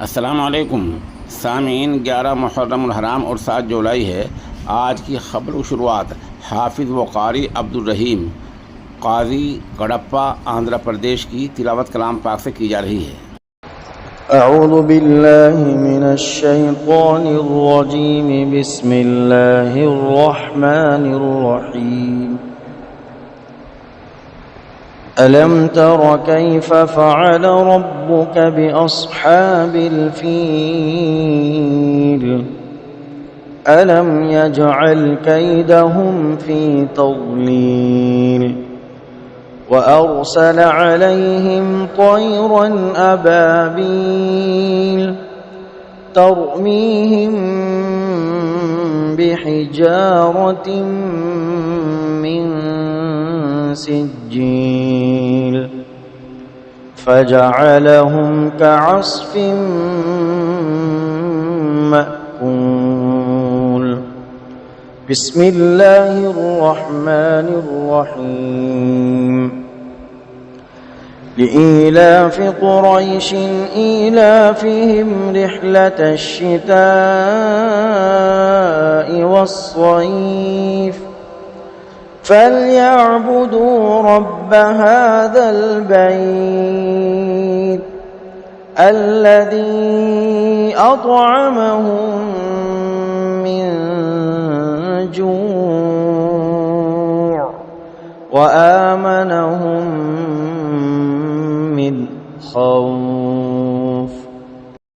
अस्सलाम वालेकुम सामीन। 11 मुहर्रम हराम और 7 जुलाई है। आज की खबर की शुरुआत हाफिज़ व कारी अब्दुल रहीम काजी कडप्पा आंध्र प्रदेश की तिलावत कलाम पाक से की जा रही है। अऊज़ु बिल्लाहि मिनश शैतानिर रजीम। बिस्मिल्लाहिर रहमानिर रहीम। अलम तर कैफ फ़अल रब्बुक बिअस्हाबिल फ़ील अलम यजअल कैदहुम फ़ी तज़लील وأرسل عليهم طيرا أبابيل ترميهم بحجارة من سجيل فجعلهم كعصف مأكول. بسم الله الرحمن الرحيم. لإيلاف قريش إيلافهم رحلة الشتاء والصيف فليعبدوا رب هذا البيت الذي أطعمهم من جوع وآمنهم من خوف.